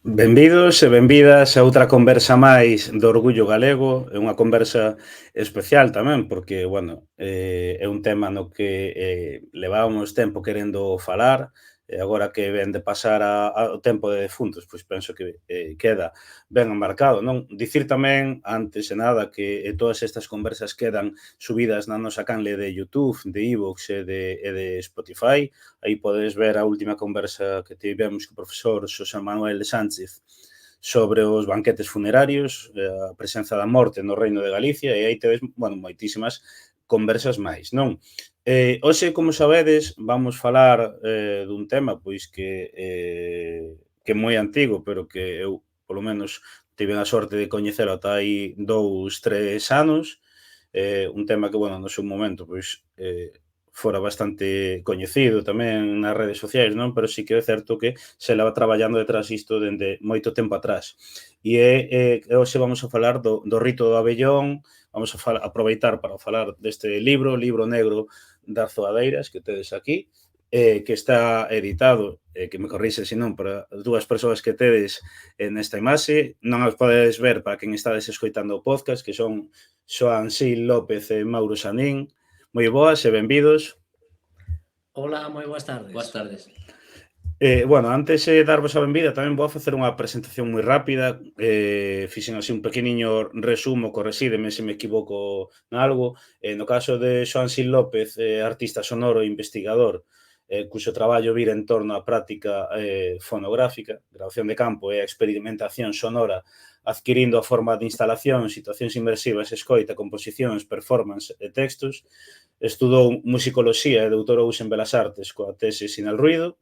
Benvidos e benvidas a outra conversa máis do Orgullo Galego. É unha conversa especial tamén porque, é un tema no que levábamos tempo querendo falar e agora que ven de pasar ao tempo de defuntos, pois penso que queda ben marcado, non? Dicir tamén, antes de nada, que todas estas conversas quedan subidas na nosa canle de YouTube, de iVoox e de Spotify. Aí podes ver a última conversa que tivemos co profesor Xosé Manuel Sánchez sobre os banquetes funerarios, a presenza da morte no Reino de Galicia, e aí tedes, moitísimas conversas máis, non? Hoxe, como sabedes, vamos falar dun tema pois que é moi antigo, pero que eu, polo menos, tive a sorte de coñecelo ata hai 2, 3 anos. Un tema que, no seu momento, pois, fora bastante coñecido tamén nas redes sociais, non? Pero sí que é certo que se leva traballando detrás isto dende moito tempo atrás. E hoxe vamos a falar do rito do abellón, vamos a aproveitar para falar deste libro negro das zoadeiras que tedes aquí, que está editado, que me corrixe se non, para as dúas persoas que tedes nesta imaxe. Non as podedes ver para quen estades escoitando o podcast, que son Xoán Sil López e Mauro Sanín. Moi boas e benvidos. Ola, moi boas tardes. Boas tardes. Antes de darvos a benvida, tamén vou facer unha presentación moi rápida. Fixen así un pequeniño resumo, corresídeme se me equivoco nalgo. No caso de Xoán Sil López, artista sonoro e investigador, cuxo traballo vira en torno á práctica fonográfica, grabación de campo e a experimentación sonora, adquirindo a forma de instalación, situacións inmersivas, escoita, composicións, performance e textos. Estudou musicoloxía e doutorouse en Belas Artes coa tese Sin el ruido.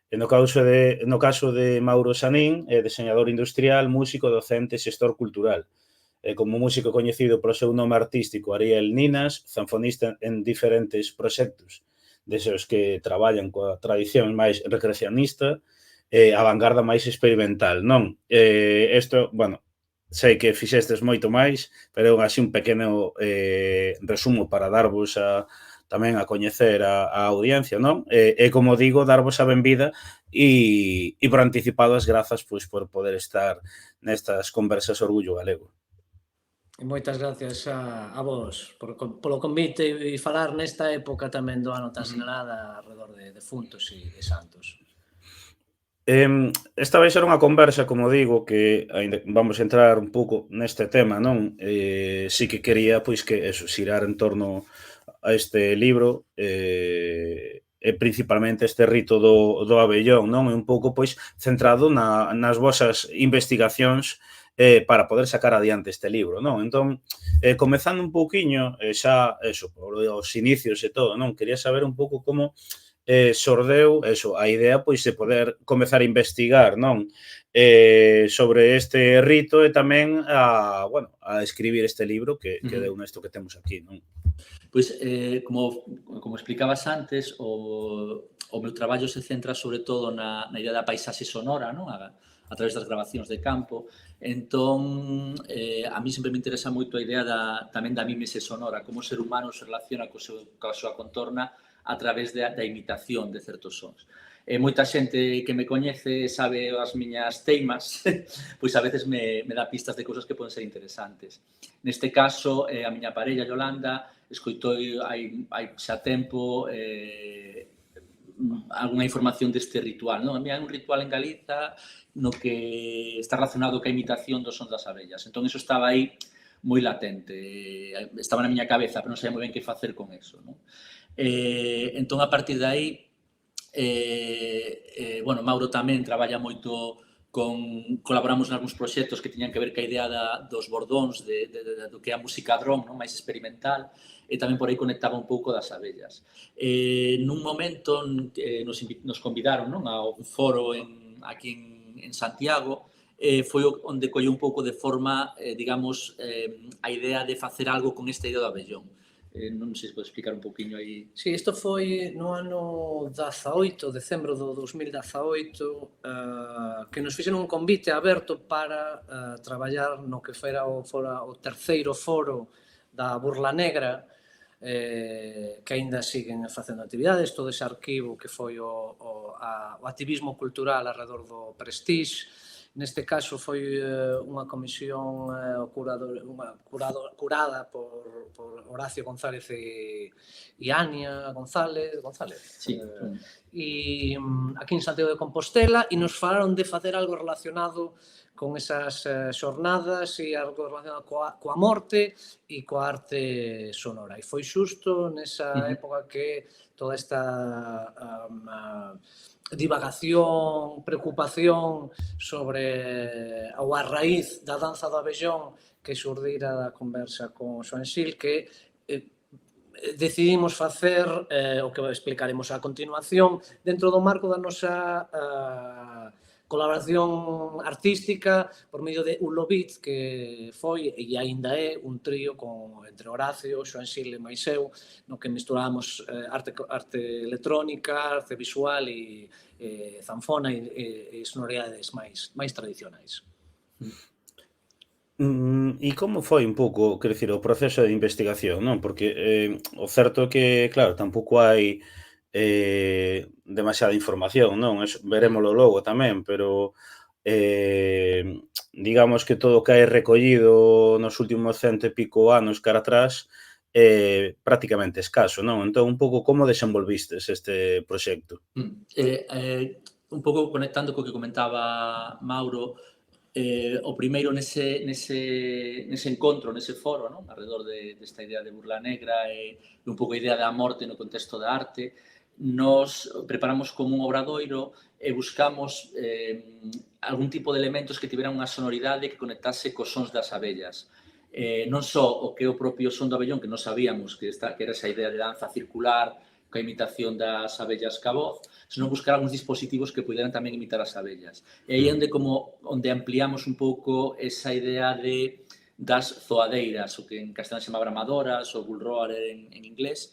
E no caso de Mauro Sanín, é deseñador industrial, músico, docente e xestor cultural. Como músico coñecido polo seu nome artístico Ariel Ninas, zanfonista en diferentes proxectos, deses que traballan coa tradición máis recreacionista e a vanguarda máis experimental, non? Sei que fixestes moito máis, pero é así un pequeno resumo para darvos tamén a coñecer a audiencia, non? E como digo, darvos a benvida e por anticipado as grazas pois por poder estar nestas conversas Orgullo Galego. E moitas gracias a vos polo convite e falar nesta época tamén do ano tan sinalada alrededor de defuntos e santos. Esta vai ser unha conversa, como digo, que aínda vamos a entrar un pouco neste tema, non? Sí que quería, pois, que eso, xirar en torno a este libro, e principalmente este rito do abellón, non? É un pouco, pois, centrado nas vosas investigacións para poder sacar adiante este libro, non? Entón, comezando un pouquiño, xa, eso, por os inicios e todo, non? Quería saber un pouco como xordeu eso, a idea pois de poder comezar a investigar, non? Sobre este rito e tamén a escribir este libro que deu nesto que temos aquí, non? Pois, como explicabas antes, o meu traballo se centra sobre todo na idea da paisaxe sonora, non? A través das grabacións de campo. Entón, a mí sempre me interesa moito a idea tamén da mímese sonora, como o ser humano se relaciona coa súa contorna a través da imitación de certos sons. Moita xente que me coñece sabe as miñas teimas, pois a veces me dá pistas de cousas que poden ser interesantes. Neste caso, a miña parella, Yolanda, escoitou hai xa tempo alguna información deste ritual, non? Hai un ritual en Galiza no que está relacionado ca imitación dos sons das abellas. Entón, iso estaba aí moi latente. Estaba na miña cabeza, pero non sabía moi ben que facer con eso, non? Entón, a partir de aí, Mauro tamén traballa moito colaboramos en algúns proxectos que tiñan que ver ca idea dos bordóns, do que é a música dron, non? Mais experimental, e tamén por aí conectaba un pouco das abellas. Nun momento nos convidaron, non? A un foro aquí en Santiago, foi onde colleu un pouco de forma, a idea de facer algo con esta idea do abellón. Non sei se pode explicar un pouquiño aí. Sí, isto foi no ano 18, decembro do 2018, que nos fixeron un convite aberto para traballar no que fora o terceiro foro da Burla Negra, que aínda siguen facendo actividades, todo ese arquivo que foi o activismo cultural alrededor do Prestige, Neste caso foi unha comisión curada por Horacio González e Ania González, Sí. e aquí en Santiago de Compostela, e nos falaron de facer algo relacionado con esas xornadas e algo relacionado coa morte e coa arte sonora. E foi xusto nesa época que toda esta divagación, preocupación sobre ou a raíz da danza do abellón que xurdira da conversa con Xoán Xil, que decidimos facer o que explicaremos a continuación dentro do marco da nosa colaboración artística por medio de Ulovit, que foi e aínda é un trío entre Horacio, Xoán Xil e máis eu, no que mesturamos arte electrónica, arte visual e zanfona e sonoridades máis tradicionais. E como foi un pouco, quero dicir, o proceso de investigación, non? Porque o certo é que, claro, tampouco hai demasiada información, non? Verémolo logo tamén, pero digamos que todo o que hai recollido nos últimos 100 e pico anos cara atrás é prácticamente escaso, non? Entón, un pouco como desenvolvistes este proxecto? Un pouco conectando co que comentaba Mauro, o primeiro nese encontro, nese foro, non? Alrededor desta idea de Burla Negra e un pouco a idea da morte no contexto da arte, nos preparamos como un obradoiro e buscamos algún tipo de elementos que tiveran unha sonoridade que conectase cos sons das abellas. Non só o que é o propio son do abellón, que non sabíamos que era esa idea de danza circular, coa imitación das abellas ca voz, senón buscar algúns dispositivos que puderan tamén imitar as abellas. E aí onde ampliamos un pouco esa idea das zoadeiras, o que en castelán se chama bramadoras, ou bullroar en inglés.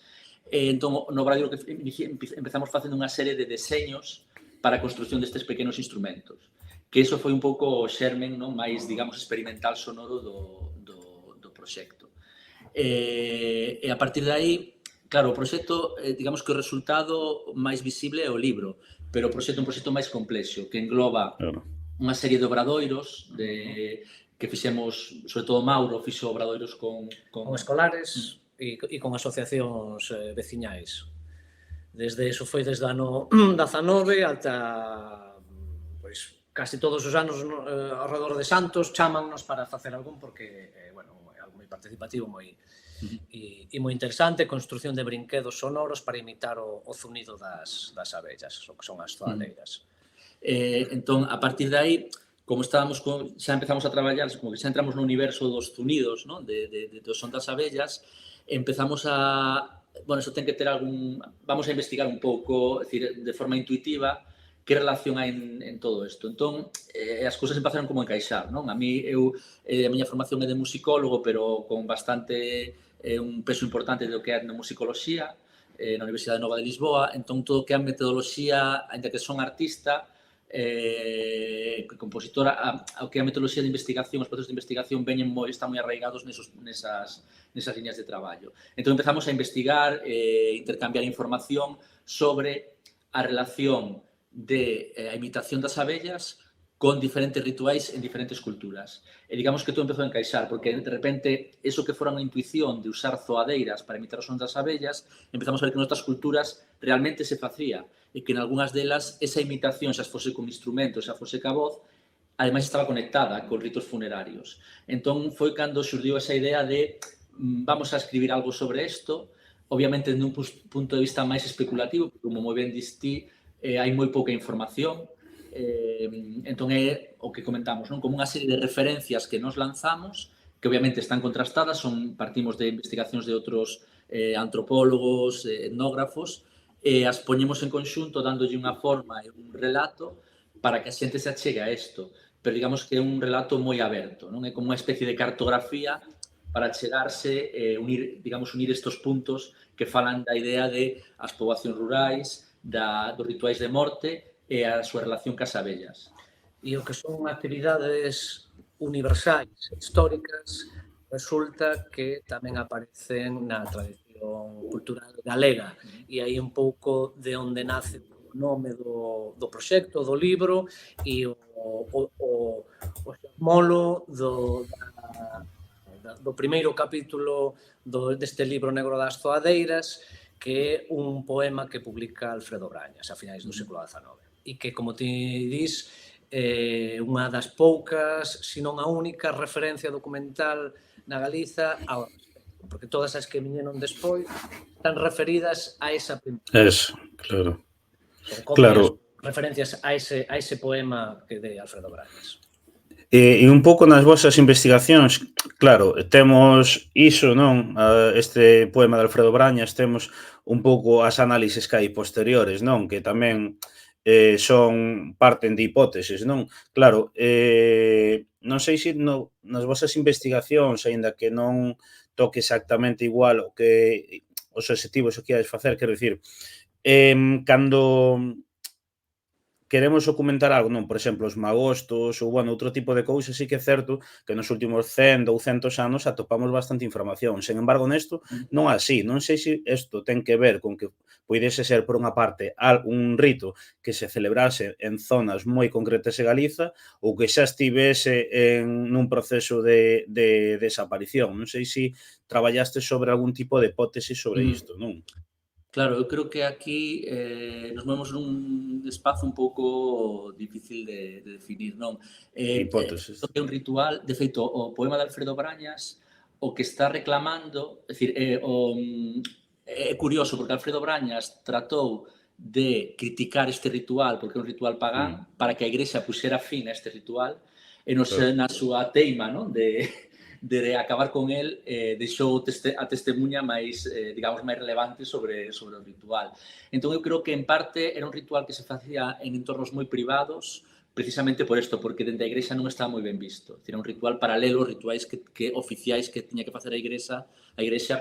Entón, no obradoiro que empezamos facendo unha serie de deseños para a construcción destes pequenos instrumentos. Que iso foi un pouco o xermen, non, máis, digamos, experimental sonoro do proxecto. E a partir de aí, claro, o proxecto, digamos que o resultado máis visible é o libro, pero o proxecto é un proxecto máis complexo, que engloba unha serie de obradoiros que fixemos, sobre todo Mauro, fixo obradoiros con escolares e con asociacións veciñais. Iso foi desde o ano 19 ata casi todos os anos ao redor de Santos chamannos para facer algún porque, bueno, é algo moi participativo, e moi interesante, construción de brinquedos sonoros para imitar o zunido das abellas, o que son as zoadeiras. Entón, a partir de aí, como estábamos xa empezamos a traballar, como que xa entramos no universo dos zunidos, non? Do son das abellas, empezamos bueno, eso ten que ter vamos a investigar un pouco, de forma intuitiva, que relación hai en todo isto. Entón, as cousas empezaron como a encaixar, non? A miña formación é de musicólogo, pero con bastante un peso importante do que é a etnomusicoloxía na Universidade Nova de Lisboa. Entón, todo o que é a metodoloxía, ainda que son artista, compositora, ao que é a metodoloxía de investigación, os procesos de investigación están moi arraigados nesas liñas de traballo. Entón, empezamos a investigar e intercambiar información sobre a relación a imitación das abellas con diferentes rituais en diferentes culturas. E digamos que todo empezou a encaixar, porque de repente, eso que fora unha intuición de usar zoadeiras para imitar os sons das abellas, empezamos a ver que en outras culturas realmente se facía, e que en algunhas delas esa imitación, xa fose con instrumentos, xa fose ca voz, ademais estaba conectada con ritos funerarios. Entón, foi cando xurdiu esa idea de vamos a escribir algo sobre isto, obviamente, dun punto de vista máis especulativo, como moi ben distí, hai moi pouca información, entón é o que comentamos, non? Como unha serie de referencias que nos lanzamos, que obviamente están contrastadas, partimos de investigacións de outros antropólogos, etnógrafos, e as poñemos en conxunto dándolle unha forma e un relato para que a xente se achegue a isto. Pero digamos que é un relato moi aberto, non? É como unha especie de cartografía para chegarse, unir estes puntos que falan da idea de as poboacións rurais, dos rituais de morte e a súa relación cas abellas. E o que son actividades universais, históricas, resulta que tamén aparecen na tradición cultural galega. E aí un pouco de onde nace o nome do proxecto, do libro, e o xermolo do primeiro capítulo deste libro Negro das Zoadeiras, que é un poema que publica Alfredo Brañas a finais do século XIX e que, como ti dis, unha das poucas, se non a única referencia documental na Galiza ao respecto, porque todas as que viñeron despois están referidas a esa primeira. Eso, claro. Son Claro. referencias a ese poema que de Alfredo Brañas. E un pouco nas vosas investigacións, claro, temos iso, non? Este poema de Alfredo Brañas, temos un pouco as análises que hai posteriores, non? Que tamén parten de hipóteses, non? Claro, non sei se nas vosas investigacións, aínda que non toque exactamente igual o que os obxectivos o que iades facer, quero dicir, cando queremos documentar algo, non? Por exemplo, os magostos ou, bueno, outro tipo de cousas, sí que é certo que nos últimos 100, 200 anos atopamos bastante información. Sen embargo, nesto non é así. Non sei se isto ten que ver con que puidese ser, por unha parte, un rito que se celebrase en zonas moi concretas de Galiza ou que xa estivese nun proceso de desaparición. Non sei se traballaste sobre algún tipo de hipótese sobre isto, non? Claro, eu creo que aquí nos movemos nun espazo un pouco difícil de definir, non? Hipóteses. É un ritual, de feito, o poema de Alfredo Brañas, o que está reclamando, é dicir, é curioso, porque Alfredo Brañas tratou de criticar este ritual, porque é un ritual pagán, para que a Igrexa puxera fin a este ritual, e na súa teima, non? De acabar con el, deixou a testemunha máis, digamos, máis relevante sobre o ritual. Entón, eu creo que, en parte, era un ritual que se facía en entornos moi privados, precisamente por isto, porque dende a Igrexa non estaba moi ben visto. Era un ritual paralelo, rituais oficiais que tiña que facer a Igrexa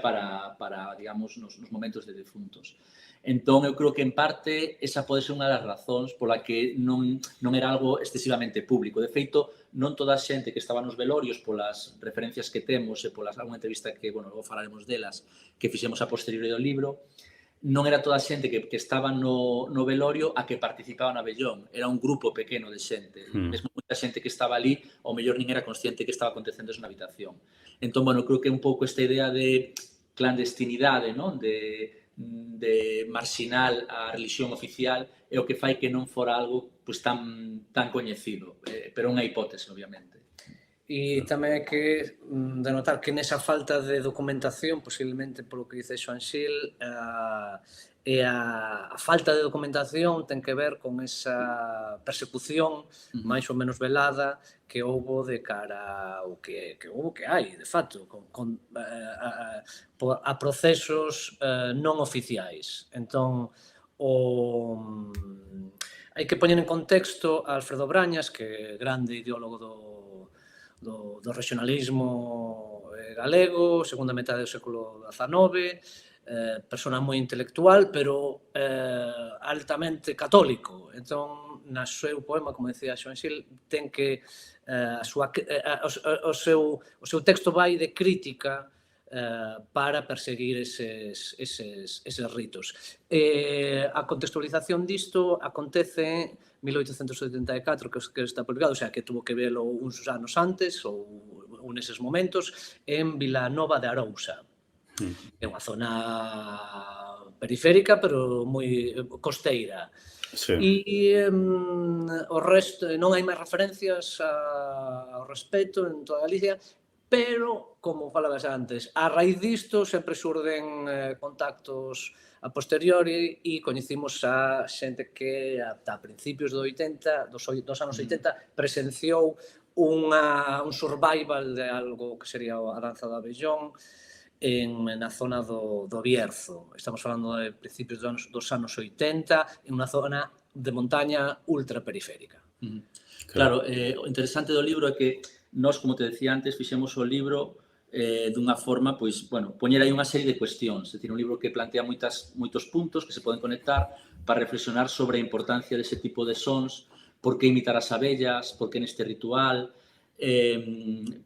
para digamos, nos momentos de defuntos. Entón, eu creo que, en parte, esa pode ser unha das razóns pola que non era algo excesivamente público. De feito, non toda a xente que estaba nos velorios, polas referencias que temos e polas alguna entrevista que, bueno, logo falaremos delas, que fixemos a posteriori do libro, non era toda a xente que estaba no velorio a que participaba na vellón. Era un grupo pequeno de xente. Mesmo moita xente que estaba ali, ao mellor nin era consciente que estaba acontecendo na habitación. Entón, bueno, creo que un pouco esta idea de clandestinidade, non? De marxinal a religión oficial é o que fai que non fora algo pois tan coñecido, pero unha hipótese, obviamente. E tamén é que denotar que nesa falta de documentación, posiblemente polo que dice Xoan Xil, e a falta de documentación ten que ver con esa persecución máis ou menos velada que houbo de cara ao que hai, de facto, a procesos non oficiais. Entón, hai que poñer en contexto a Alfredo Brañas, que é grande ideólogo do regionalismo galego, segunda metade do século XIX, persona moi intelectual, pero altamente católico. Entón, no seu poema, como decía Xoan Xil, ten que o seu texto vai de crítica para perseguir eses ritos. A contextualización disto acontece en 1874, que está publicado, o sea, que tuvo que velo uns anos antes ou neses momentos, en Vilanova de Arousa. É unha zona periférica, pero moi costeira. E o resto, non hai máis referencias ao respecto en toda Galicia, pero, como falabas antes, a raíz disto sempre xurden contactos a posteriori e coñecimos a xente que ata principios dos anos 80 presenciou un survival de algo que sería a danza do abellón na zona do Bierzo. Estamos falando de principios dos anos 80, en unha zona de montaña ultraperiférica. Claro, o interesante do libro é que nós, como te decía antes, fixemos o libro dunha forma, pois, bueno, poñer aí unha serie de cuestións. É dicir, un libro que plantea moitos puntos que se poden conectar para reflexionar sobre a importancia dese tipo de sons, por que imitar as abellas, por que neste ritual,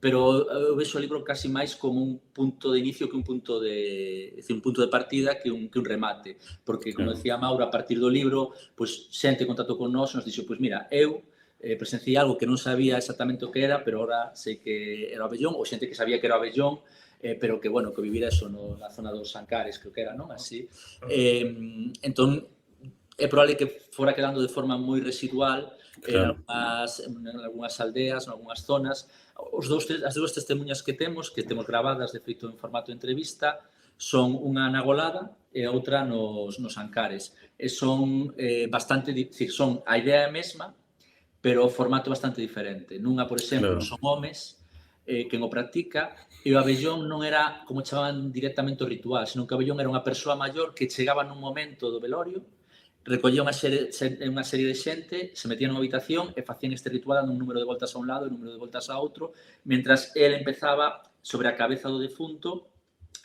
pero eu vexo o libro casi máis como un punto de inicio que un punto de partida que un remate, porque, como decía Mauro, a partir do libro, pois, xente contactou con nós e nos dixo, pois, mira, eu presenciei algo que non sabía exactamente o que era, pero ahora sei que era o abellón, ou xente que sabía que era o abellón, pero que, bueno, que vivira eso na zona dos Ancares, creo que era, non? Así. Entón, é probable que fora quedando de forma moi residual en algunhas aldeas, en algunhas zonas. As dúas testemunhas que temos gravadas, de feito, en formato de entrevista, son unha na Golada e outra nos Ancares. E son bastante, son a idea é a mesma, pero o formato bastante diferente. Nunha, por exemplo, son homes quen o practica, e o abellón non era, como chamaban directamente o ritual, senón que o abellón era unha persoa maior que chegaba nun momento do velorio, recollía unha serie de xente, se metía nunha habitación e facían este ritual dando un número de voltas a un lado e un número de voltas a outro, mentras ele empezaba sobre a cabeza do defunto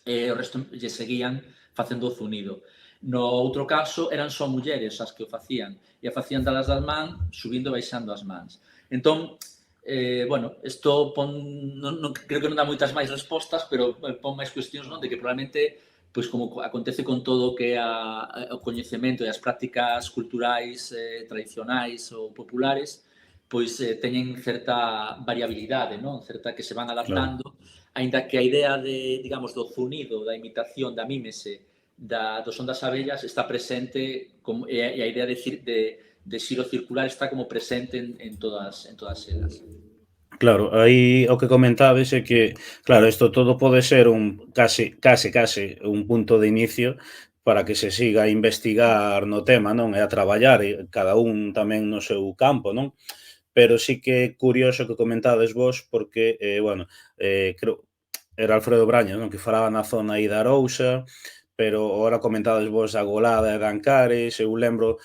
e o resto lle seguían facendo o zunido. No outro caso, eran só mulleres as que o facían, e a facían dadas das mans, subindo e baixando as mans. Entón, bueno, isto creo que non dá moitas máis respostas, pero pon máis cuestións, non, de que probablemente, pois como acontece con todo o que é o coñecemento e as prácticas culturais tradicionais ou populares, pois teñen certa variabilidade, non? Certa que se van adaptando, aínda que a idea digamos, do zunido, da imitación, da mímese, do son das abellas está presente, e a idea de xiro circular está como presente en todas elas. Claro, aí o que comentabes é que, claro, isto todo pode ser case un punto de inicio para que se siga a investigar no tema, non? E a traballar, e cada un tamén no seu campo, non? Pero sí que é curioso que comentades vos porque, bueno, creo era Alfredo Brañas, non? Que falaba na zona aí da Arousa, pero agora comentades vos a Golada e de Ancares. Eu lembro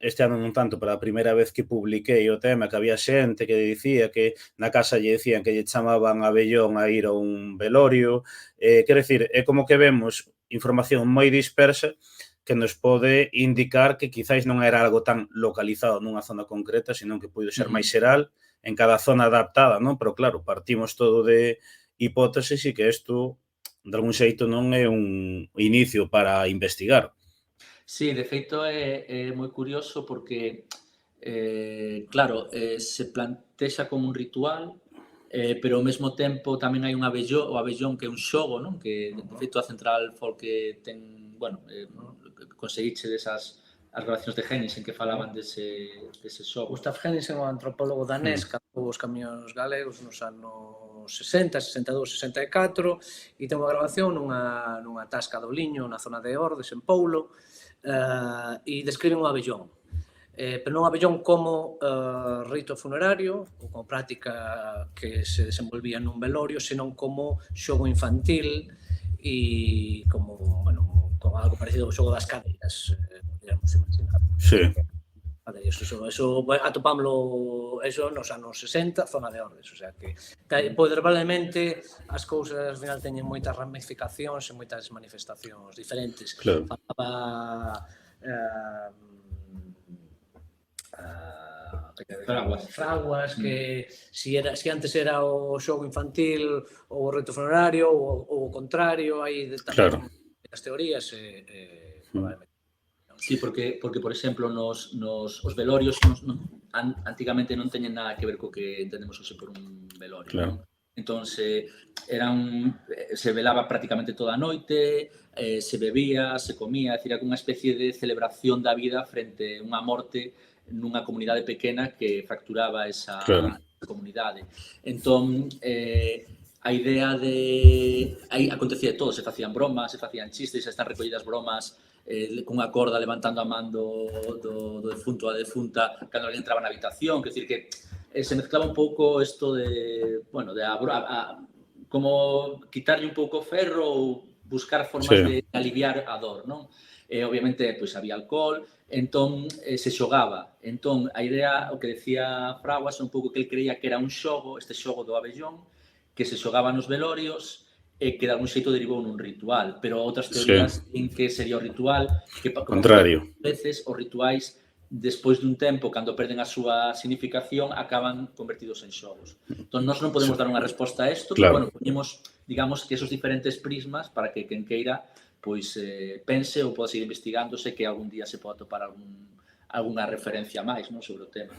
este ano non tanto, pero a primeira vez que publiquei o tema, que había xente que dicía que na casa lle dicían que lle chamaban abellón a ir a un velorio. Quero dicir, é como que vemos información moi dispersa que nos pode indicar que quizáis non era algo tan localizado nunha zona concreta, senón que pode ser máis xeral en cada zona adaptada, non? Pero claro, partimos todo de hipótesis e que isto, de algún xeito, non é un inicio para investigar. Sí, de feito é moi curioso porque, claro, se plantexa como un ritual, pero ao mesmo tempo tamén hai o abellón que é un xogo, non? Que, de feito, a Central Folk ten, bueno, conseguiche as grabacións de Henningsen que falaban dese xogo. Gustav Henningsen, o antropólogo danés, captou os camións galegos nos anos 60, 62, 64, e ten unha grabación nunha tasca do Liño, na zona de Ordes, en Poulo, e describen o abellón. Pero non o abellón como rito funerario ou como práctica que se desenvolvía nun velorio, senón como xogo infantil e como, bueno, como algo parecido ao xogo das cadeiras, podríamos imaginar. Sí. Eso atopámoslo nos anos 60, zona de Ordes, o sea que probablemente as cousas ao final teñen moitas ramificacións e moitas manifestacións diferentes. Claro. Falaba fraguas, que si antes era o xogo infantil ou o rito funerario ou o contrario, hai tamén as teorías probablemente. Sí, porque por exemplo, os velorios antigamente non teñen nada que ver co que entendemos hoxe por un velorio. Claro. Entón, se velaba prácticamente toda a noite, se bebía, se comía, é dicir, era unha especie de celebración da vida frente a unha morte nunha comunidade pequena que fracturaba esa comunidade. Entón, a idea aí acontecía todo, se facían bromas, se facían chistes, se están recollidas bromas cunha corda levantando a man do defunto ou a defunta cando alguén entraba na habitación, quer dicir que se mezclaba un pouco isto de, bueno, como quitarlle un pouco o ferro ou buscar formas de aliviar a dor, non? Obviamente, pois había alcohol, entón se xogaba. Entón, a idea, o que decía Fraguas, un pouco que el creía que era un xogo, este xogo do abellón, que se xogaba nos velorios, e que de algún xeito derivou nun ritual, pero outras teorías din que sería o ritual, que contrario. Veces os rituais despois dun tempo, cando perden a súa significación, acaban convertidos en xogos. Entón, nós non podemos dar unha resposta a isto, pero, bueno, poñemos, digamos, que esos diferentes prismas para que quen queira, pois, pense ou poda seguir investigándose, que algún día se poda topar algunha referencia máis, non, sobre o tema.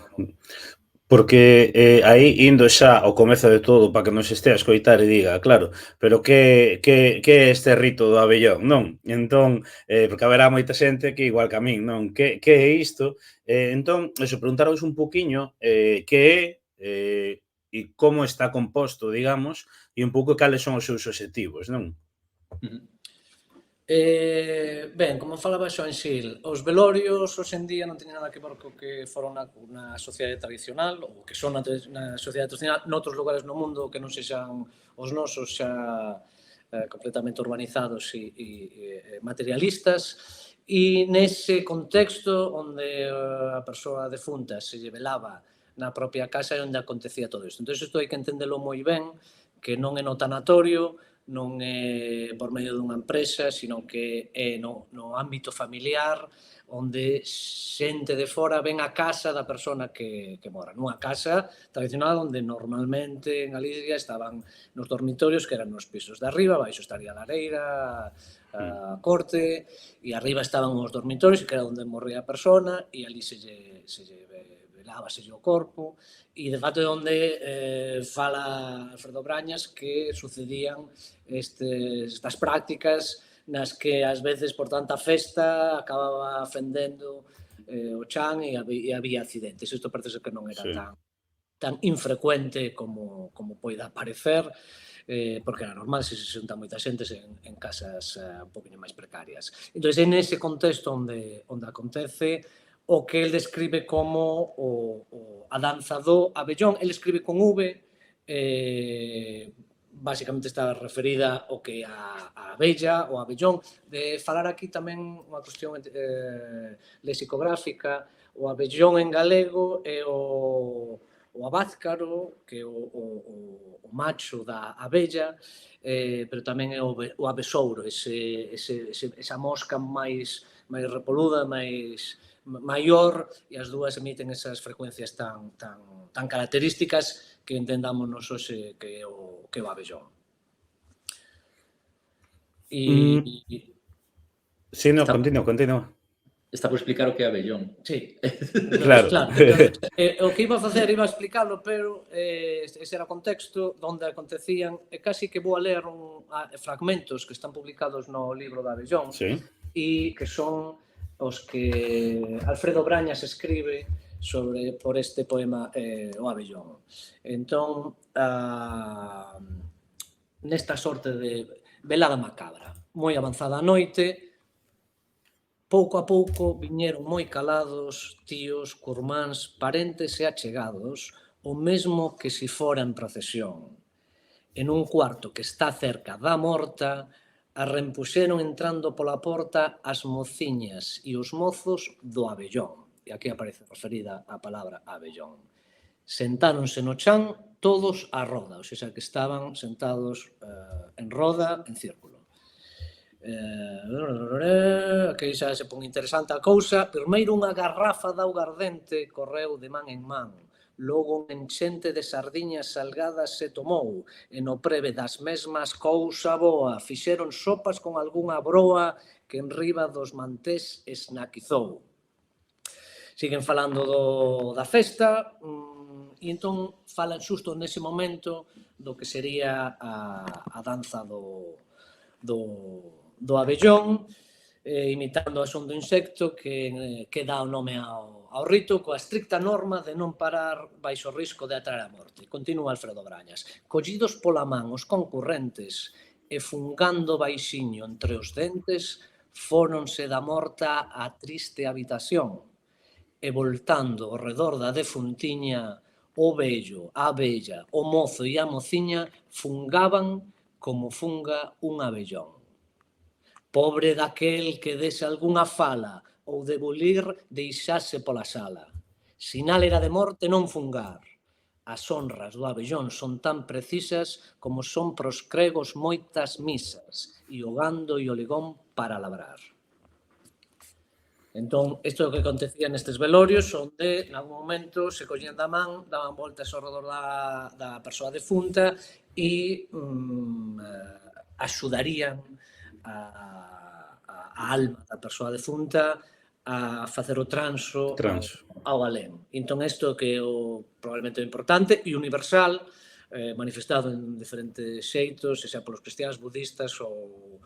Porque aí indo xa ao comezo de todo para que nos estea a escoitar e diga, claro, pero que é este rito do abellón, non? Entón, porque haberá moita xente que igual que a min, non? Que é isto? Entón, eso, preguntaros un poquiño que é e como está composto, digamos, e un pouco cales son os seus obxectivos, non? Ben, como falaba Xoan Xil, os velorios hoxe en día non teñen nada que ver co que foron na sociedade tradicional ou que son na sociedade tradicional noutros lugares no mundo que non sexan os nosos xa completamente urbanizados e materialistas, e nese contexto onde a persoa defunta se lle velaba na propia casa é onde acontecía todo isto. Entón, isto hai que entendelo moi ben, que non é no tanatorio, non é por medio dunha empresa, sino que é no ámbito familiar, onde xente de fora ven a casa da persona que mora. Nunha casa tradicional onde normalmente en Galicia estaban nos dormitorios que eran nos pisos de arriba, baixo estaría a lareira, a corte, e arriba estaban os dormitorios, que era onde morría a persona, e ali se lle velábaselle o corpo, e de fato é onde fala Alfredo Brañas que sucedían estas prácticas nas que ás veces por tanta festa acababa fendendo o chan e había accidentes. Isto parece que non era tan infrecuente como poida parecer, porque era normal se xunta moita xente en casas un poquinho máis precarias. Entón, é nese contexto onde acontece o que el describe como a danza do abellón. El escribe con V, basicamente está referida ao que a abella, o abellón. De falar aquí tamén unha cuestión lexicográfica, o abellón en galego é o abázcaro, que é o macho da abella, pero tamén é o abesouro, esa mosca máis repoluda, máis maior, e as dúas emiten esas frecuencias tan características que entendámonos hoxe que é o abellón. Sí, no, continúa. Está por explicar o que é abellón. Sí, claro. O que iba a facer, iba a explicarlo, pero ese era o contexto onde acontecían, e casi que vou a ler fragmentos que están publicados no libro do abellón, e que son os que Alfredo Brañas escribe por este poema O abellón. Entón, nesta sorte de velada macabra, moi avanzada a noite, pouco a pouco viñeron moi calados tíos, curmáns, parentes e achegados, o mesmo que si fora en procesión. En un cuarto que está cerca da morta, arrempuxeron entrando pola porta as mociñas e os mozos do abellón. E aquí aparece referida a palabra abellón. Sentáronse no chan todos a roda, ou seja, que estaban sentados en roda, en círculo. Aquí xa se pon interesante a cousa. Primeiro unha garrafa de augardente correu de man en man. Logo un enchente de sardiñas salgadas se tomou, e no preve das mesmas cousa boa, fixeron sopas con algunha broa que en riba dos mantés esnaquizou. Siguen falando da festa, e entón falan xusto nese momento do que sería a danza do abellón, imitando a son do insecto que dá o nome ao rito, coa estricta norma de non parar baixo o risco de atraer a morte. Continúa Alfredo Brañas. Collidos pola man os concurrentes e fungando baixiño entre os dentes, fóronse da morta á triste habitación, e voltando ao redor da defuntiña, o vello, a abella, o mozo e a mociña fungaban como funga un abellón. Pobre daquel que dese algunha fala ou de bulir deixase pola sala. Sinal era de morte non fungar. As honras do abellón son tan precisas como son pros cregos moitas misas e o gando e o ligón para labrar. Entón, isto é o que acontecía nestes velorios, onde, en algún momento, se collían da man, daban voltas ao redor da persoa defunta e axudarían a alma da persoa defunta a facer o transo Transo. ao galego. Entón, isto que é probablemente o importante e universal, manifestado en diferentes xeitos, xa polos cristiáns, budistas ou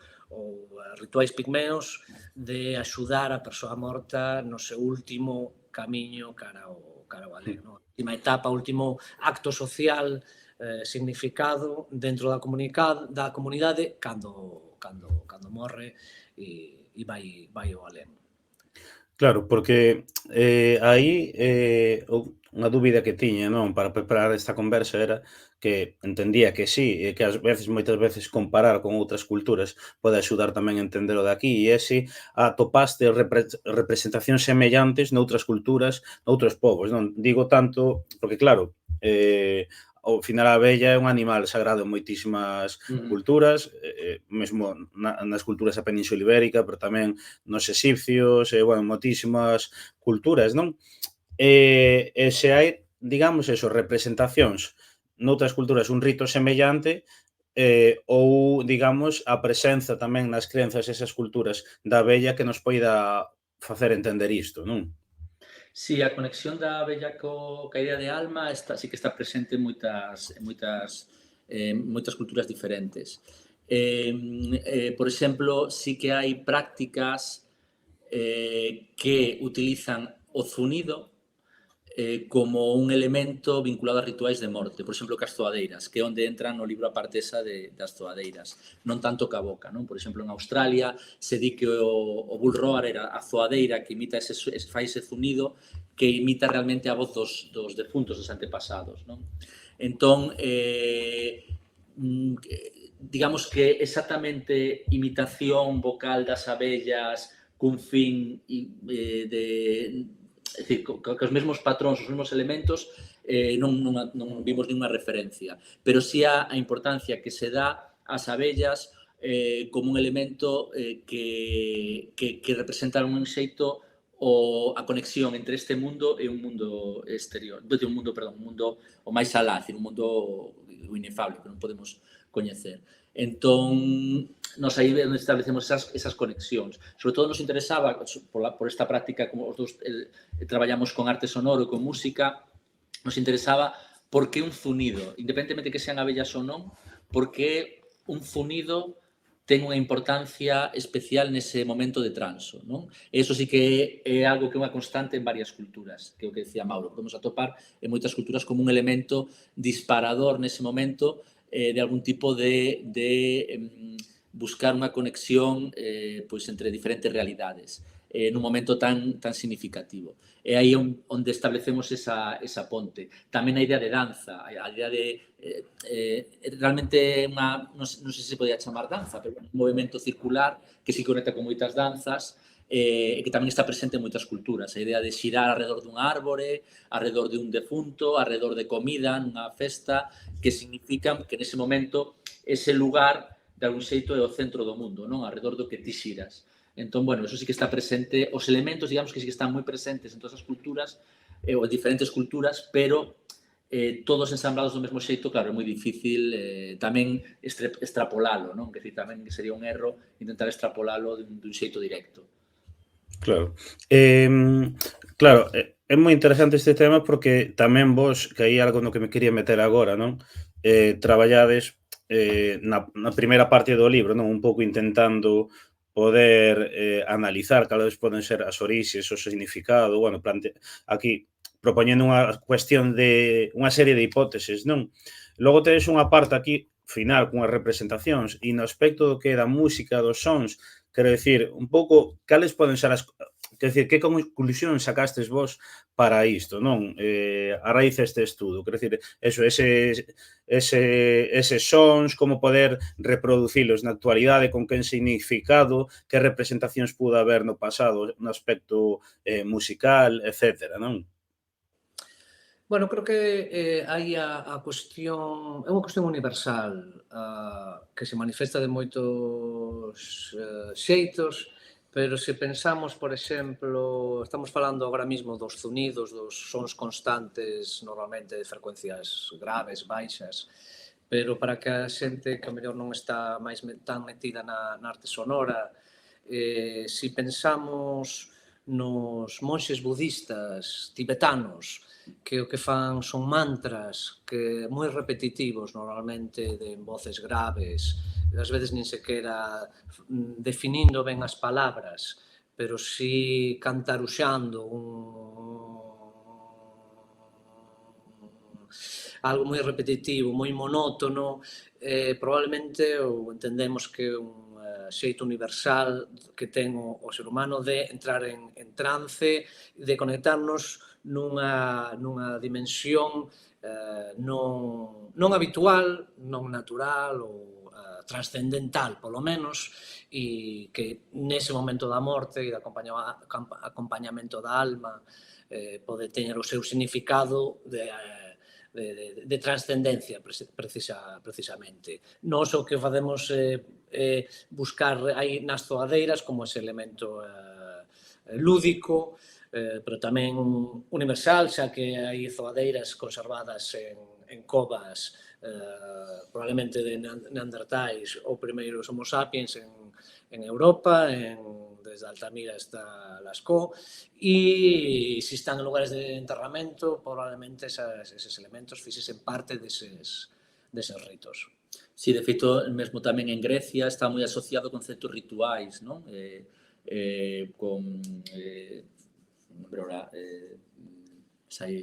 rituais pigmeos, de axudar a persoa morta no seu último camiño cara ao galego. No? A última etapa, o último acto social significado dentro da comunidade cando morre e vai ao galego. Claro, porque aí unha dúbida que tiña, non, para preparar esta conversa era que entendía que sí, e que ás veces, moitas veces, comparar con outras culturas pode axudar tamén a entender o de aquí, e se atopaste representacións semellantes noutras culturas, noutros povos, non? Digo tanto, porque claro, ao final a abella é un animal sagrado en moitísimas culturas, mesmo nas culturas da Península Ibérica, pero tamén nos exipcios, bueno, moitísimas culturas, non? E se hai, digamos, eso, representacións noutras culturas, un rito semellante, ou, digamos, a presenza tamén nas crenzas esas culturas da abella que nos poida facer entender isto, non? Sí, a conexión da abella coa idea de alma sí que está presente en moitas culturas diferentes. Por exemplo, sí que hai prácticas que utilizan o zunido como un elemento vinculado a rituais de morte, por exemplo, cas zoadeiras, que é onde entran no libro a parte esa das zoadeiras, non tanto ca boca, non? Por exemplo, en Australia se di que o bull roar era a zoadeira que imita fai ese zunido que imita realmente a voz dos defuntos, dos antepasados, non? Entón, digamos que exactamente imitación vocal das abellas cun fin é dicir, cos mesmos patróns, os mesmos elementos, non vimos ninguna referencia. Pero sí a importancia que se dá ás abellas como un elemento que representan un xeito a conexión entre este mundo e un mundo exterior. Un mundo o máis alá, un mundo inefable que non podemos coñecer. Entón, nos aí establecemos esas conexións. Sobre todo nos interesaba, por esta práctica, como os dous traballamos con arte sonoro e con música, nos interesaba por que un zunido, independentemente que sean abellas ou non, por que un zunido ten unha importancia especial nese momento de transo, non? E iso sí que é algo que é unha constante en varias culturas, que é o que decía Mauro, podemos atopar en moitas culturas como un elemento disparador nese momento de algún tipo de buscar unha conexión pois entre diferentes realidades nun momento tan significativo. É aí onde establecemos esa ponte. Tamén a idea de danza, a idea de realmente non sei se podía chamar danza, pero un movimento circular que se conecta con moitas danzas e que tamén está presente en moitas culturas. A idea de xirar alrededor dun árbore, alrededor de un defunto, alrededor de comida, nunha festa, que significan que nese momento ese lugar de algún xeito é o centro do mundo, non? Alrededor do que ti xiras. Entón, bueno, eso sí que está presente, os elementos, digamos, que sí que están moi presentes en todas as culturas, ou en diferentes culturas, pero todos ensamblados do mesmo xeito, claro, é moi difícil tamén extrapolalo, non? Que tamén sería un erro intentar extrapolalo dun xeito directo. Claro. Claro, é moi interesante este tema porque tamén vos, que aí é algo no que me quería meter agora, non? Traballades na primeira parte do libro, non? Un pouco intentando poder analizar cales poden ser as orixes, o significado, bueno, aquí propoñendo unha cuestión de unha serie de hipóteses, non? Logo tedes unha parte aquí final cunhas representacións e no aspecto do que é da música, dos sons, quero dicir, un pouco, cales poden ser quero dicir, que conclusión sacastes vos para isto, non? A raíz deste estudo, quero dicir, eses sons, como poder reproducilos na actualidade, con que significado, que representacións pudo haber no pasado, no aspecto musical, etcétera, non? Bueno, creo que hai a cuestión, é unha cuestión universal que se manifesta de moitos xeitos, pero se pensamos, por exemplo, estamos falando agora mesmo dos zunidos, dos sons constantes, normalmente de frecuencias graves, baixas, pero para que a xente que a mellor non está máis tan metida na arte sonora, se pensamos nos monxes budistas tibetanos, que o que fan son mantras que moi repetitivos, normalmente de voces graves, ás veces nin sequera definindo ben as palabras, pero si cantaruxando algo moi repetitivo, moi monótono, probablemente entendemos que é un xeito universal que ten o ser humano de entrar en trance, de conectarnos nunha dimensión non habitual, non natural ou trascendental, polo menos, e que nese momento da morte e do acompañamento da alma pode teñer o seu significado de trascendencia, precisamente. Nós o que facemos é buscar aí nas zoadeiras como ese elemento lúdico, pero tamén universal, xa que hai zoadeiras conservadas en covas probablemente de neandertais ou primeiros homo sapiens en Europa, desde Altamira hasta Lascaux, e se están en lugares de enterramento, probablemente eses elementos fixesen parte deses ritos. Sí, de feito, mesmo tamén en Grecia está moi asociado con certos rituais, non? Hai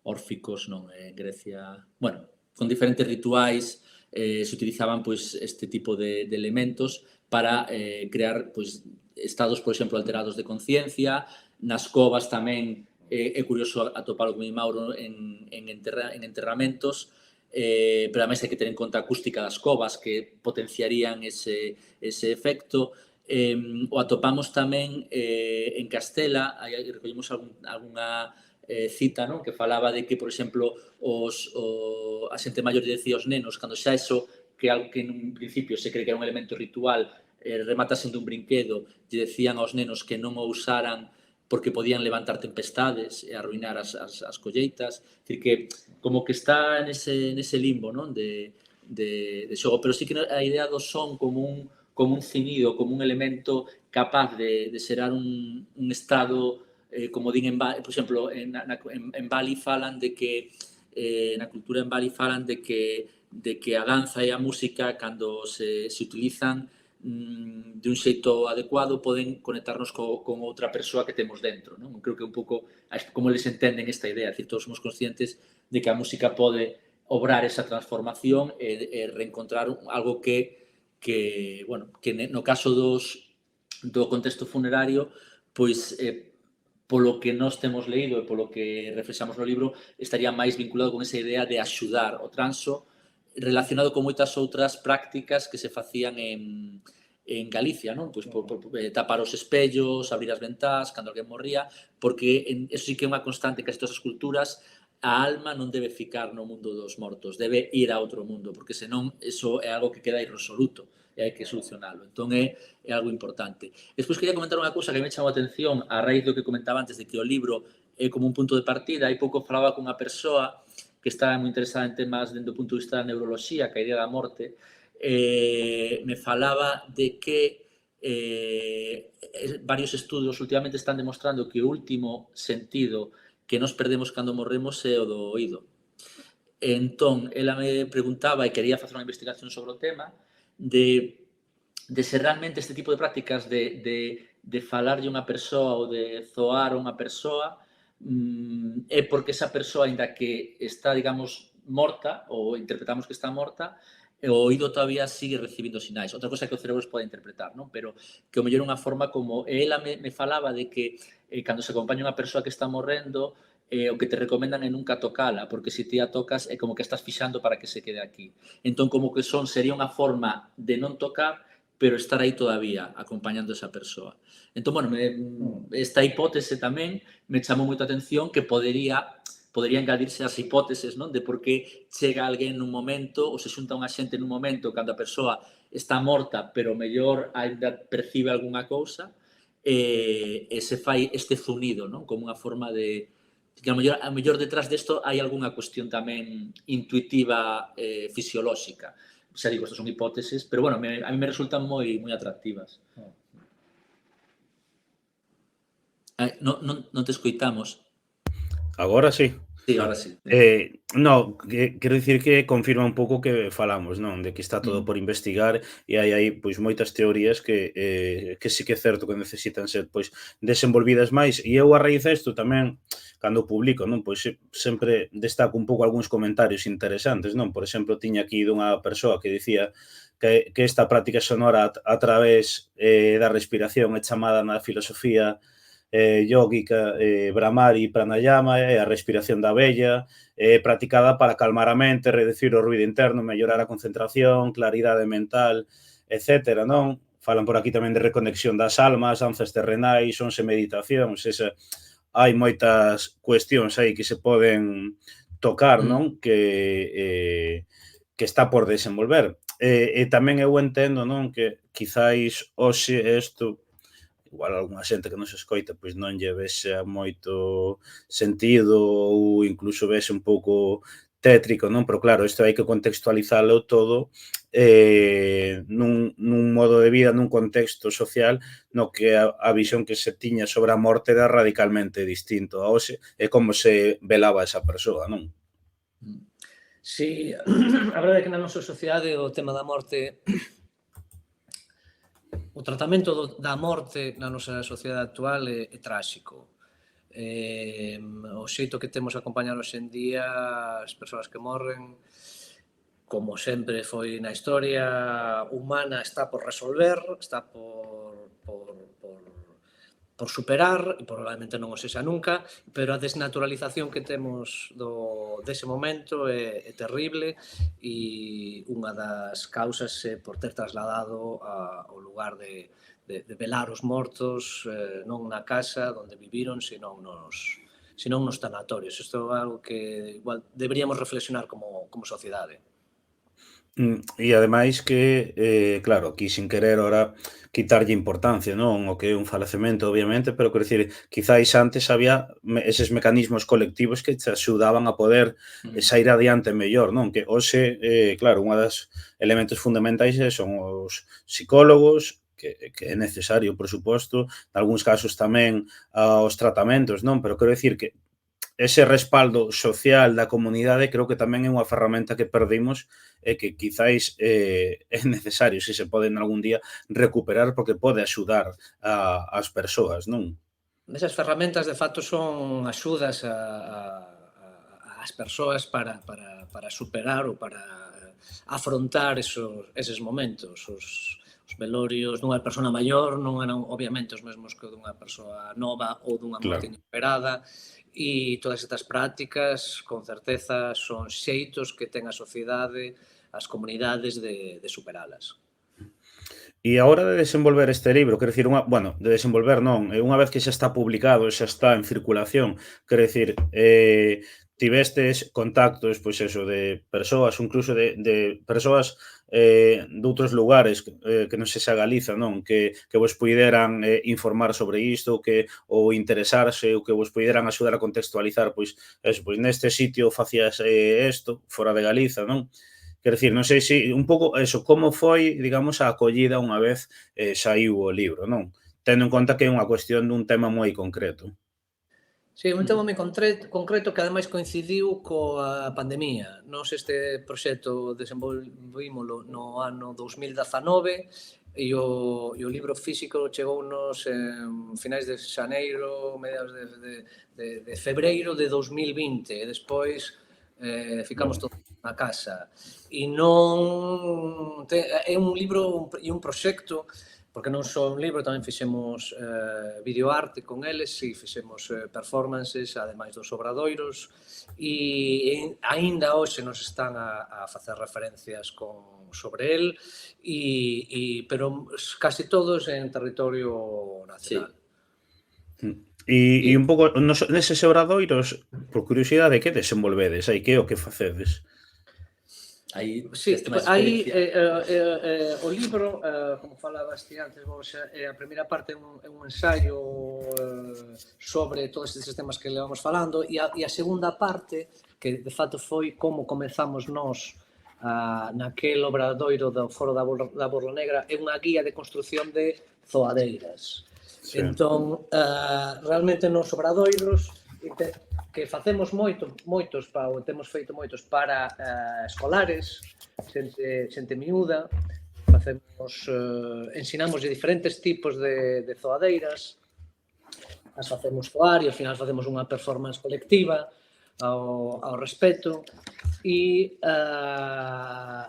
órficos, non? En Grecia, bueno, con diferentes rituais se utilizaban pois este tipo de elementos para crear pois estados, por exemplo, alterados de conciencia. Nas covas tamén é curioso atopalo como Mauro en enterramentos, pero ademais hai que ter en conta a acústica das covas que potenciarían ese efecto. O atopamos tamén en Castela, recollemos algunha cita, non? Que falaba de que, por exemplo, a xente maior dicía aos nenos, cando xa eso, que algo que nun principio se cree que era un elemento ritual, remata sendo un brinquedo, lle decían aos nenos que non o usaran porque podían levantar tempestades e arruinar as colleitas. É dicir, que como que está nese limbo, non? De xogo, pero sí que a idea do son como un cinido, como un elemento capaz de xerar un estado, como din, por exemplo, en Bali falan de que, na cultura en Bali falan de que a danza e a música, cando se utilizan de un xeito adecuado, poden conectarnos con outra persoa que temos dentro, non? Creo que un pouco como eles entenden esta idea, é dicir, todos somos conscientes de que a música pode obrar esa transformación e reencontrar algo que no caso do contexto funerario, pois polo que nós temos leído e polo que reflexamos no libro, estaría máis vinculado con esa idea de axudar o transo, relacionado con moitas outras prácticas que se facían en Galicia, non? Pois tapar os espellos, abrir as ventás cando alguén morría, porque eso sí que é unha constante en casi todas as culturas. A alma non debe ficar no mundo dos mortos, debe ir a outro mundo, porque senón eso é algo que queda irresoluto e hai que solucionalo. Entón é algo importante. Despois quería comentar unha cousa que me chamou a atención a raíz do que comentaba antes de que o libro é como un punto de partida. Hai pouco falaba con unha persoa que está moi interesada en temas dentro do punto de vista da neuroloxía, que a idea da morte, me falaba de que varios estudos últimamente están demostrando que o último sentido que nos perdemos cando morremos é o do oído. Entón, ela me preguntaba e quería facer unha investigación sobre o tema de se realmente este tipo de prácticas de falarlle unha persoa ou de zoar unha persoa é porque esa persoa, ainda que está, digamos, morta, ou interpretamos que está morta, o oído todavía sigue recibindo sinais. Outra cosa que o cerebro pode interpretar, non? Pero que o mellor é unha forma como... Ela me falaba de que cando se acompaña unha persoa que está morrendo, o que te recomendan é nunca tocala, porque se ti a tocas é como que estás fixando para que se quede aquí. Entón, como que sería unha forma de non tocar, pero estar aí todavía acompañando a esa persoa. Entón, bueno, esta hipótese tamén me chamou moita atención, que podería engadirse as hipóteses, non? De por que chega alguén nun momento ou se xunta unha xente nun momento cando a persoa está morta, pero mellor ainda percibe algunha cousa, e se fai este zunido, non? Como unha forma de... que a mellor detrás desto hai algunha cuestión tamén intuitiva, fisiolóxica. Xa digo, estas son hipóteses, pero bueno, a mí me resultan moi atractivas. Non te escoitamos. Agora sí. Sí, ahora sí. No, quero dicir que confirma un pouco que falamos, non? De que está todo por investigar e hai aí, pois, moitas teorías que sí que é certo que necesitan ser, pois, desenvolvidas máis. E eu, a raíz desto, tamén, cando publico, non? Pois, sempre destaco un pouco algúns comentarios interesantes, non? Por exemplo, tiña aquí dunha persoa que dicía que esta práctica sonora a través da respiración é chamada na filosofía yógica, Brahmari Pranayama, a respiración da abella, practicada para calmar a mente, reducir o ruido interno, mellorar a concentración, claridade mental, etcétera, non? Falan por aquí tamén de reconexión das almas, danzas terrenais, sons e meditacións, hai moitas cuestións aí que se poden tocar, non? Que está por desenvolver. E tamén eu entendo, non? Que quizáis hoxe isto igual algunha xente que nos escoita pois non lle vexa moito sentido ou incluso vexe un pouco tétrico, non? Pero claro, isto hai que contextualizalo todo nun modo de vida, nun contexto social no que a visión que se tiña sobre a morte era radicalmente distinto a hoxe e como se velaba esa persoa, non? Sí, a verdade é que na nosa sociedade o tema da morte o tratamento da morte na nosa sociedade actual é tráxico. O xeito que temos a acompañar hoxe en día as persoas que morren, como sempre foi na historia humana, está por resolver, está por superar, e probablemente non o sexa nunca, pero a desnaturalización que temos dese momento é terrible e unha das causas é por ter trasladado ao lugar de velar os mortos, non na casa onde viviron, senón nos tanatorios. Isto é algo que igual deberíamos reflexionar como sociedade. E ademais que, claro, aquí sin querer ora quitarlle importancia, non? O que é un falecemento, obviamente, pero quero dicir, quizáis antes había eses mecanismos colectivos que te axudaban a poder sair adiante mellor, non? Que hoxe, claro, unha das elementos fundamentais son os psicólogos, que é necesario, por suposto, nalgúns casos tamén os tratamentos, non? Pero quero dicir que ese respaldo social da comunidade creo que tamén é unha ferramenta que perdimos e que quizáis é necesario, se se pode algún día, recuperar porque pode axudar ás persoas, non? Esas ferramentas, de facto, son axudas ás persoas para superar ou para afrontar eses momentos. Os velorios dunha persona maior non eran, obviamente, os mesmos que o dunha persoa nova ou dunha morte inesperada, e todas estas prácticas, con certeza, son xeitos que ten a sociedade, as comunidades de superalas. E a hora de desenvolver este libro, quero dicir, de desenvolver non, unha vez que xa está publicado, xa está en circulación, quero dicir, tivestes contactos, pois eso, de persoas, incluso de persoas de outros lugares que non se xa Galiza, non? Que vos puideran informar sobre isto, ou interesarse, ou que vos puideran axudar a contextualizar, pois, eso, pois neste sitio facías isto, fora de Galiza, non? Quero dicir, non sei se un pouco eso, como foi, digamos, a acollida unha vez saiu o libro, non? Tendo en conta que é unha cuestión dun tema moi concreto. Sí, un tema moi concreto que ademais coincidiu coa pandemia. Nós este proxecto desenvolvímolo no ano 2019 e o libro físico chegounos en finais de xaneiro, mediados de febreiro de 2020 e despois ficamos todos na casa. E non... É un libro e un proxecto porque non só un libro, tamén fixemos videoarte con eles e fixemos performances, ademais dos obradoiros, e aínda hoxe nos están a facer referencias sobre el, pero casi todos en territorio nacional. E un pouco, neses obradoiros, por curiosidade, que desenvolvedes aí? Que é o que facedes? Aí, sí, aí o libro, como falabas ti antes, a primeira parte é un ensaio sobre todos estes temas que levamos falando e a segunda parte, que de facto foi como comezamos nós naquel obradoiro do Foro da Burla Negra, é unha guía de construción de zoadeiras. Sí. Entón, realmente nos obradoiros que facemos moitos, temos feito moitos para escolares, xente miúda, ensinamos diferentes tipos de zoadeiras, as facemos zoar e ao final facemos unha performance colectiva ao respecto e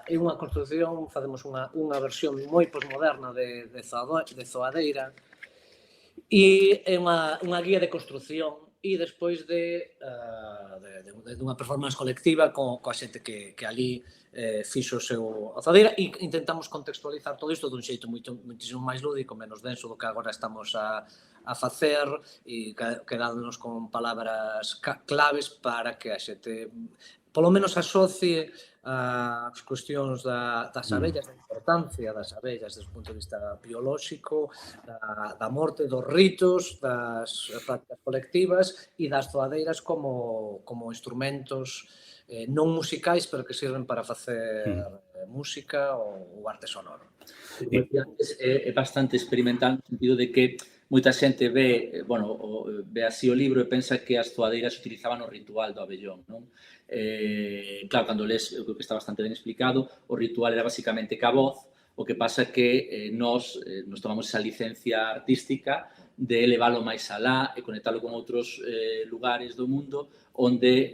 unha construcción, facemos unha versión moi posmoderna de zoadeira e é unha guía de construcción e despois de unha performance colectiva coa xente que ali fixo o seu azadeira e intentamos contextualizar todo isto dun xeito moitísimo máis lúdico, menos denso do que agora estamos a facer e quedándonos con palabras claves para que a xente polo menos asocie as cuestións das abellas, da importancia das abellas desde o punto de vista biolóxico, da morte, dos ritos, das prácticas colectivas e das zoadeiras como instrumentos non musicais, pero que sirven para facer música ou arte sonoro. É bastante experimental no sentido de que moita xente ve así o libro e pensa que as zoadeiras se utilizaban no ritual do abellón, non? Claro, cando lees, eu creo que está bastante ben explicado, o ritual era basicamente ca voz, o que pasa que nos tomamos esa licencia artística de eleválo máis alá e conectalo con outros lugares do mundo onde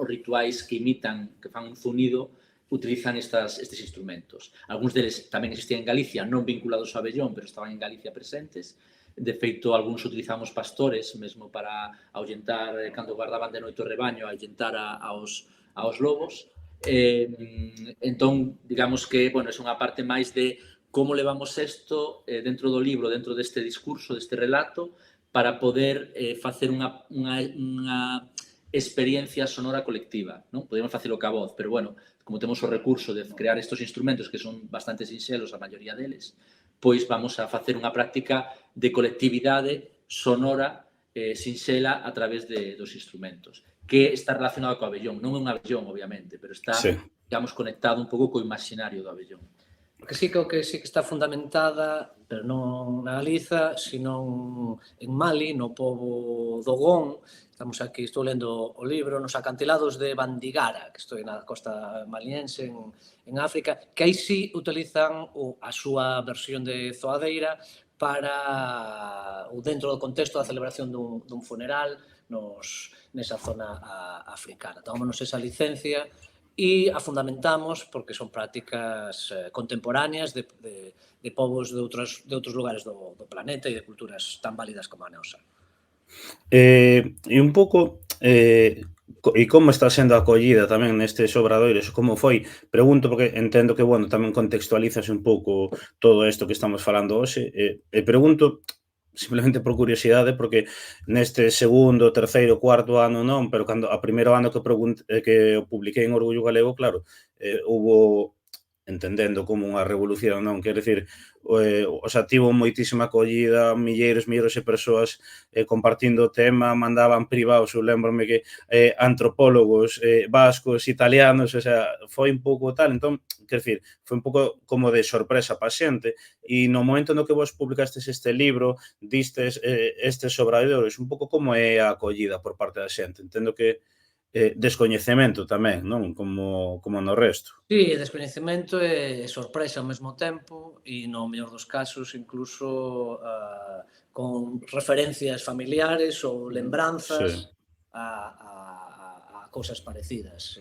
os rituais que imitan, que fan un zunido, utilizan estes instrumentos. Algúns deles tamén existían en Galicia, non vinculados ao abellón, pero estaban en Galicia presentes. De feito, algúns utilizaban os pastores, mesmo para ahuyentar, cando guardaban de noite o rebaño, ahuyentar aos lobos. Entón, digamos que, é unha parte máis de como levamos isto dentro do libro, dentro deste discurso, deste relato, para poder facer unha experiencia sonora colectiva, non? Podemos facelo ca voz, pero, como temos o recurso de crear estes instrumentos que son bastante sinxelos, a maioría deles, pois vamos a facer unha práctica de colectividade sonora sinxela a través dos instrumentos, que está relacionado co abellón. Non é un abellón, obviamente, pero está, digamos, conectado un pouco co imaginario do abellón. Que sí que está fundamentada, pero non na Galiza, sino en Mali, no pobo Dogón. Estamos aquí, estou lendo o libro, nos acantilados de Bandigara, que estou na costa maliense, en África, que aí sí utilizan a súa versión de zoadeira para dentro do contexto da celebración dun funeral nesa zona africana. Tomámonos esa licencia e a fundamentamos porque son prácticas contemporáneas de povos de outros lugares do planeta e de culturas tan válidas como a nosa. E un pouco, e como está sendo a acollida tamén nestes obradoiros, como foi? Pregunto porque entendo que, tamén contextualizas un pouco todo isto que estamos falando hoxe, e pregunto simplemente por curiosidade, porque neste segundo, terceiro, cuarto ano non, pero cando a primeiro ano que o publiquei en Orgullo Galego, claro, hubo, entendendo como unha revolución, non? Quero dicir, tivo moitísima acollida, milleiros de persoas compartindo o tema, mandaban privados, eu lembrome que antropólogos vascos, italianos, foi un pouco tal, entón, quero dicir, foi un pouco como de sorpresa pa xente, e no momento no que vos publicastes este libro, distes estes obradoiros, un pouco como é a acollida por parte da xente. Entendo que descoñecemento tamén, non? Como no resto. Sí, descoñecemento e sorpresa ao mesmo tempo e no mellor dos casos incluso con referencias familiares ou lembranzas a cousas parecidas.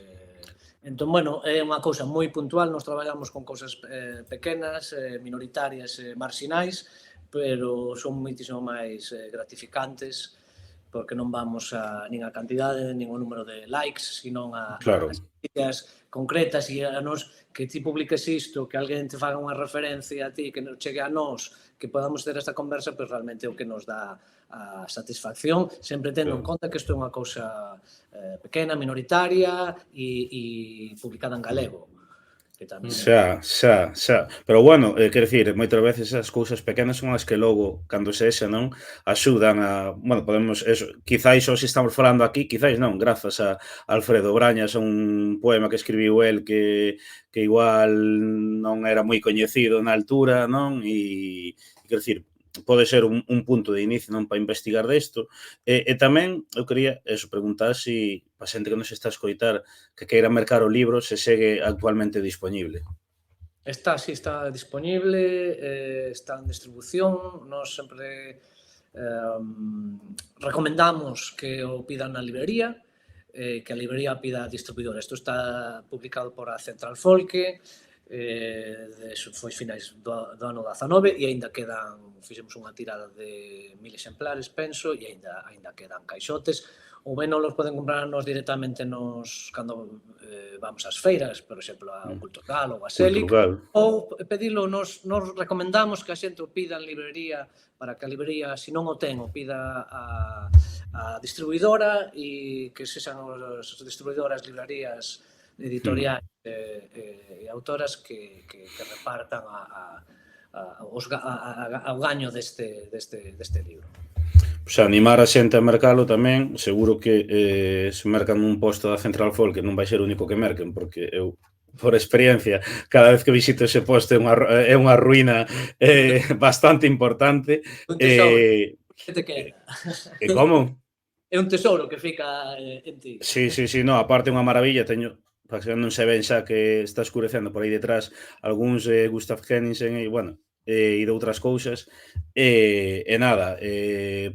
Entón, é unha cousa moi puntual, nos traballamos con cousas pequenas, minoritarias e marxinais, pero son moitísimo máis gratificantes porque non vamos nin a cantidade, nin o número de likes, sino a críticas concretas e a nos que ti publiques isto, que alguén te faga unha referencia a ti, que nos chegue a nós, que podamos ter esta conversa, pois realmente é o que nos dá a satisfacción, sempre tendo en conta que isto é unha cousa pequena, minoritaria e publicada en galego. Xa. Pero, quero dicir, moitas veces as cousas pequenas son as que logo, cando sexa, non, axudan a, podemos, quizáis hoxe estamos falando aquí, quizáis non, grazas a Alfredo Brañas, un poema que escribiu el que igual non era moi coñecido na altura, non, e quero dicir, pode ser un punto de inicio non para investigar desto. E tamén eu quería preguntar se a xente que nos está a escoitar que queira mercar o libro se segue actualmente disponible. Sí, está disponible, está en distribución. Nós sempre recomendamos que o pidan na librería, que a librería pida a distribuidora. Isto está publicado por a Central Folke, foi finais do ano 19 e aínda quedan, fixemos unha tirada de 1000 exemplares, penso, e aínda quedan caixotes. Ou ben non los poden comprar nos directamente cando vamos ás feiras, por exemplo, ao Culturgal ou a Selic, ou pedilo, nos recomendamos que a xente o pida en librería para que a librería, se non o ten, o pida a distribuidora e que sexan as distribuidoras, librerías, editoriais e autoras que repartan ao gaño deste libro. Pois animar a xente a mercalo tamén, seguro que se mercan un posto da Central Folk non vai ser o único que merquen, porque eu, por experiencia, cada vez que visito ese posto é unha ruína bastante importante. Un tesouro, que te queda? E como? É un tesouro que fica en ti. Sí, no, aparte é unha maravilla, teño, para que non se ven xa que está escurecendo por aí detrás algúns Gustav Henningsen e, bueno, e de outras cousas, e nada,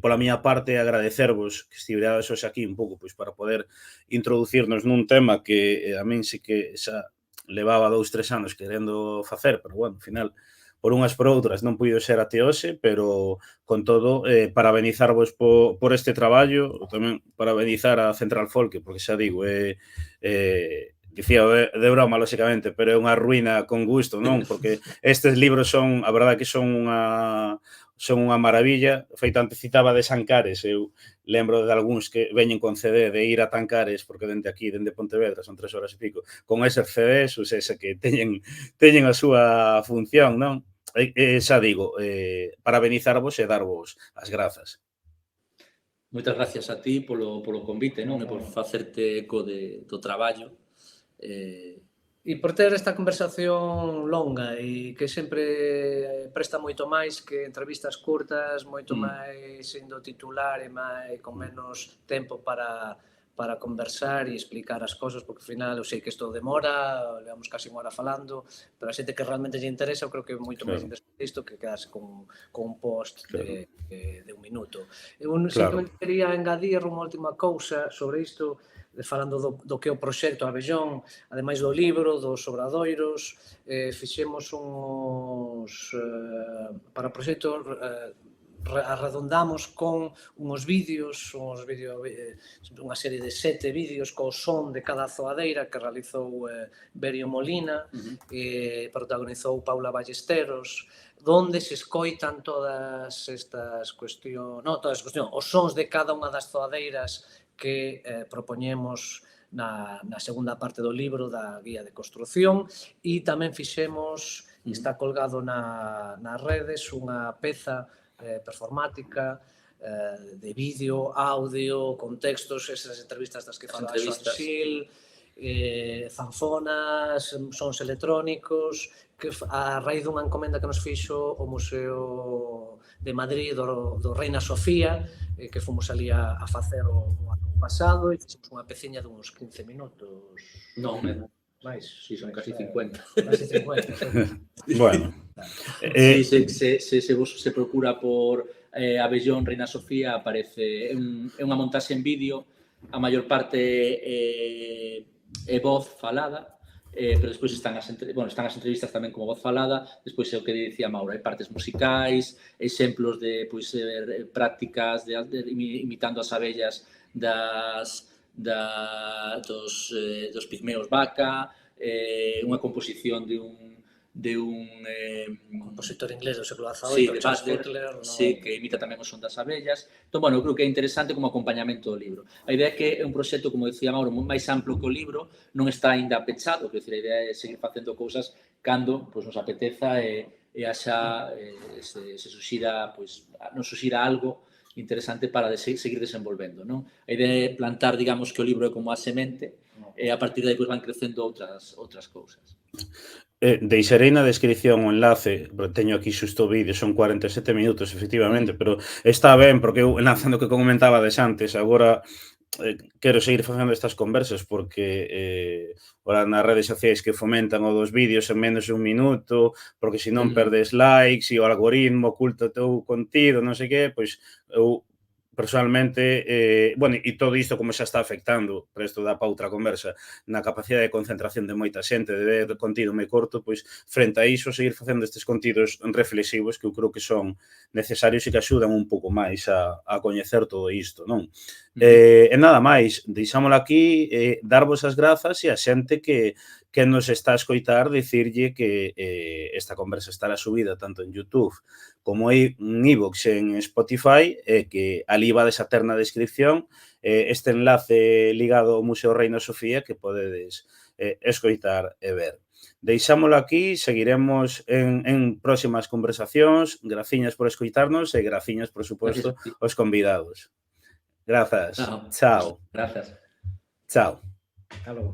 pola miña parte agradecervos que estiveras hoxe aquí un pouco pois para poder introducirnos nun tema que a min sí que xa levaba 2-3 anos querendo facer, pero bueno, ao final por unhas por outras non puido ser até hoxe, pero con todo, parabenizarvos por este traballo, tamén parabenizar a Central Folk, porque xa digo, dicía de broma, lóxicamente, pero é unha ruína con gusto, non? Porque estes libros son, a verdade que son unha maravilla. Feito antes citaba de Sancares, eu lembro de algúns que veñen con CD de ir a Tancares, porque dende aquí, dende Pontevedra, son 3 horas e pico, con eses CDs, ou seja, que teñen a súa función, non? Xa digo, parabenizarvos e darvos as grazas. Moitas gracias a ti polo convite, non? E por facerte eco do traballo. E por ter esta conversación longa e que sempre presta moito máis que entrevistas curtas, moito máis sendo titular e con menos tempo para conversar e explicar as cousas, porque ao final eu sei que isto demora, levamos casi unha hora falando, pero a xente que realmente lle interesa, eu creo que é moito máis interesante isto que quedarse con un post de 1 minuto. Eu simplemente quería engadir unha última cousa sobre isto, falando do que é o proxecto Abellón, ademais do libro, dos obradoiros, fixemos para o proxecto arredondamos con unhos vídeos, unha serie de 7 vídeos co son de cada zoadeira que realizou Berio Molina, protagonizou Paula Ballesteros, donde se escoitan todas estas cuestións, os sons de cada unha das zoadeiras que propoñemos na segunda parte do libro da guía de construción, e tamén fixemos, está colgado nas redes, unha peza performática de vídeo, audio, con textos, esas entrevistas das que fala Xil, zanfonas, sons electrónicos, que a raíz dunha encomenda que nos fixo o Museo de Madrid do Reina Sofía, que fomos ali a facer o ano pasado e fixemos unha peciña de uns 15 minutos. Non, máis, si son casi 50. Casi 50. Bueno. Se procura por Abellón, Reina Sofía, aparece, é unha montaxe en vídeo, a maior parte é voz falada, pero despois están as entrevistas tamén como voz falada, despois é o que dicía Mauro, hai partes musicais, exemplos de prácticas imitando as abellas dos pigmeos vaca, unha composición de un compositor inglés do século XVIII, Charles Butler, que imita tamén o son das abellas. Entón, bueno, eu creo que é interesante como acompañamento do libro. A idea é que é un proxecto, como dicía Mauro, máis amplo que o libro, non está aínda pechado, quer dizer, a idea é seguir facendo cousas cando nos apeteza e se suxira algo interesante para seguir desenvolvendo, non? A idea é plantar, digamos, que o libro é como a semente e a partir de aí van crecendo outras cousas. Deixarei na descripción o enlace, teño aquí xusto o vídeo, son 47 minutos, efectivamente, pero está ben, porque eu, lanzando o que comentades antes, agora quero seguir facendo estas conversas porque ora nas redes sociais que fomentan o dos vídeos en menos de un minuto, porque senón perdes likes e o algoritmo oculta o teu contido, non sei que, pois eu personalmente, bueno, e todo isto como xa está afectando, pero isto dá para outra conversa, na capacidade de concentración de moita xente, de ver contido moi corto, pois frente a iso, seguir facendo estes contidos reflexivos que eu creo que son necesarios e que axudan un pouco máis a coñecer todo isto, non? E nada máis, deixámolo aquí, darvos as grazas e a xente que nos está a escoitar dicirlle que esta conversa estará subida tanto en YouTube como en iVoox e en Spotify, que ali vades a ter na descripción este enlace ligado ao Museo Reina Sofía que podedes escoitar e ver. Deixámolo aquí, seguiremos en próximas conversacións. Graciñas por escoitarnos e graciñas, por suposto, aos convidados. Grazas. Chao. Chao. Gracias. Chao. Hasta logo.